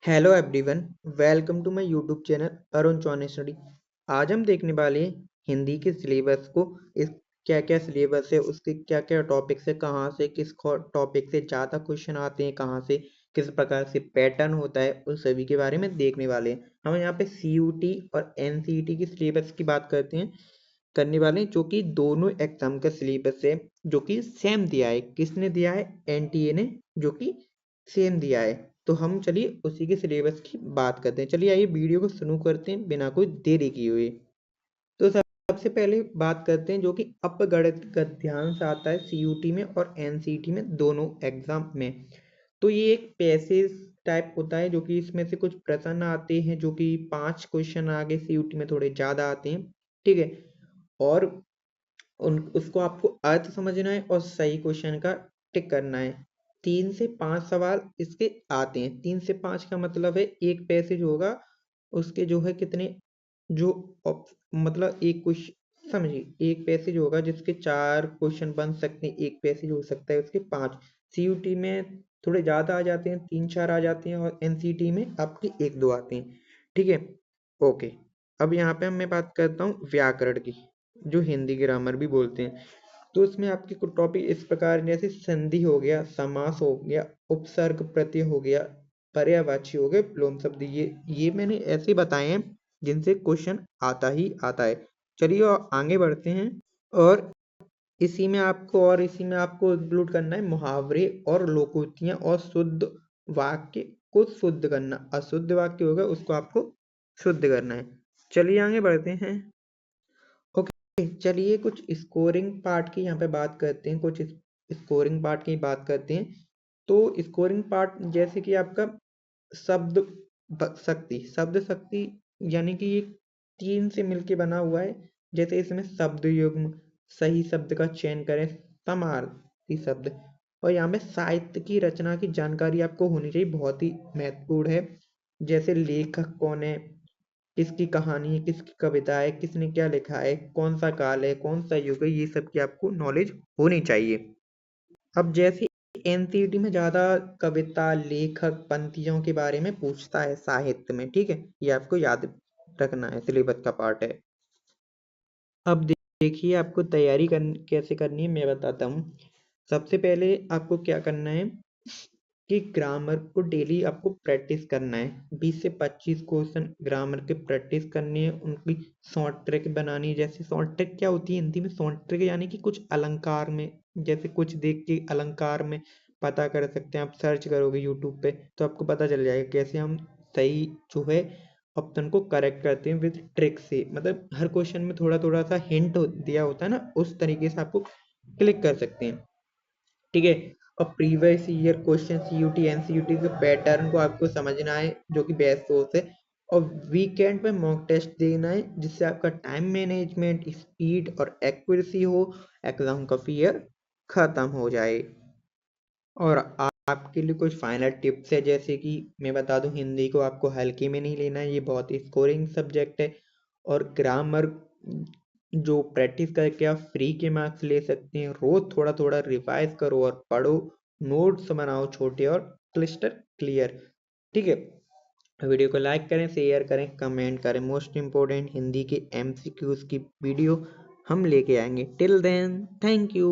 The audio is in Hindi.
Hello everyone, welcome to my YouTube channel Arun Chauhan study. आज हम देखने वाले हैं हिंदी के सिलेबस को। इस क्या क्या सिलेबस है, उसके क्या क्या टॉपिक्स है, कहाँ से किस टॉपिक से ज़्यादा क्वेश्चन आते हैं, कहाँ से किस प्रकार से पैटर्न होता है, उन सभी के बारे में देखने वाले हैं। हम यहाँ पे सीयूटी और एनसीईटी की सिलेबस की बात करने वाले हैं, जो कि दोनों एग्जाम का सिलेबस है, जो कि सेम दिया है। किसने दिया है? एनटीए ने, जो कि सेम दिया है। तो हम चलिए उसी के सिलेबस की बात करते हैं। चलिए आइए वीडियो को शुरू करते हैं बिना कोई देरी किए हुए। तो सबसे पहले बात करते हैं जो कि अपगणित गद्यांश आता है सीयूटी में और एनसीईटी में, दोनों एग्जाम में। तो ये एक पैसेज टाइप होता है, जो कि इसमें से कुछ प्रश्न आते हैं, जो कि 5 क्वेश्चन आगे सीयूटी में थोड़े ज्यादा आते हैं। ठीक है। और उसको आपको अर्थ समझना है और सही क्वेश्चन का टिक करना है। 3 से 5 सवाल इसके आते हैं। 3 से 5 का मतलब है एक पैसेज होगा, उसके जो है कितने, जो मतलब एक क्वेश्चन समझिए, एक पैसेज होगा जिसके 4 क्वेश्चन बन सकते हैं, एक पैसेज हो सकता है उसके 5। सीयूटी में थोड़े ज्यादा आ जाते हैं, 3-4 आ जाते हैं, और एनसीटी में आपके 1-2 आते हैं। ठीक है, ओके। अब यहाँ पे मैं बात करता हूँ व्याकरण की, जो हिंदी ग्रामर भी बोलते हैं। तो इसमें आपके कुछ टॉपिक इस प्रकार, जैसे संधि हो गया, समास हो गया, उपसर्ग प्रत्यय हो गया, पर्यायवाची हो गए, विलोम शब्द। ये मैंने ऐसे बताए हैं जिनसे क्वेश्चन आता ही आता है। चलिए और आगे बढ़ते हैं। और इसी में आपको इंक्लूड करना है मुहावरे और लोकोक्तियां और शुद्ध वाक्य को शुद्ध करना। अशुद्ध वाक्य होगा उसको आपको शुद्ध करना है। चलिए आगे बढ़ते हैं। ओके, चलिए कुछ स्कोरिंग पार्ट की यहाँ पे बात करते हैं। कुछ स्कोरिंग पार्ट की बात करते हैं। तो स्कोरिंग पार्ट जैसे कि आपका शब्द शब्द शक्ति, यानी कि ये 3 से मिलके बना हुआ है। जैसे इसमें शब्द युग्म, सही शब्द का चयन करें, समार्थी शब्द, और यहाँ पे साहित्य की रचना की जानकारी आपको होनी चाहिए, बहुत ही महत्वपूर्ण है। जैसे लेखक कौन है, किसकी कहानी है, किसकी कविता है, किसने क्या लिखा है, कौन सा काल है, कौन सा युग है, ये सब की आपको नॉलेज होनी चाहिए। अब जैसे एनसीईटी में ज्यादा कविता, लेखक, पंक्तियों के बारे में पूछता है साहित्य में। ठीक है, ये आपको याद रखना है, सिलेबस का पार्ट है। अब देखिए आपको तैयारी कैसे करनी है, मैं बताता हूँ। सबसे पहले आपको क्या करना है कि ग्रामर को डेली आपको प्रैक्टिस करना है। 20 से 25 क्वेश्चन ग्रामर के प्रैक्टिस करनी है, उनकी शॉर्ट ट्रिक बनानी है। जैसे शॉर्ट ट्रिक क्या होती है हिंदी में? शॉर्ट ट्रिक यानी कि कुछ अलंकार में, जैसे कुछ देख के अलंकार में पता कर सकते हैं। आप सर्च करोगे यूट्यूब पे तो आपको पता चल जाएगा कैसे हम सही जो है ऑप्शन को करेक्ट करते हैं विद ट्रिक से। मतलब हर क्वेश्चन में थोड़ा थोड़ा सा हिंट दिया होता है ना, उस तरीके से आपको क्लिक कर सकते हैं। ठीक है। और प्रीवियस ईयर क्वेश्चन सीयूटी एनसीयूटी के पैटर्न को आपको समझना है, जो कि बेस्ट सोर्स है। और वीकेंड पे मॉक टेस्ट देना है, जिससे आपका टाइम मैनेजमेंट, स्पीड और एक्यूरेसी हो, एग्जाम का फियर खत्म हो जाए। और आपके लिए कुछ फाइनल टिप्स है, जैसे कि मैं बता दूं, हिंदी को आपको हल्के में नहीं लेना है, ये बहुत ही स्कोरिंग सब्जेक्ट है। और ग्रामर जो प्रैक्टिस करके आप फ्री के मार्क्स ले सकते हैं। रोज थोड़ा थोड़ा रिवाइज करो और पढ़ो, नोट्स बनाओ छोटे और क्लिस्टर क्लियर। ठीक है। वीडियो को लाइक करें, शेयर करें, कमेंट करें। मोस्ट इम्पोर्टेंट हिंदी के एमसीक्यूज की वीडियो हम लेके आएंगे। Till then, thank you.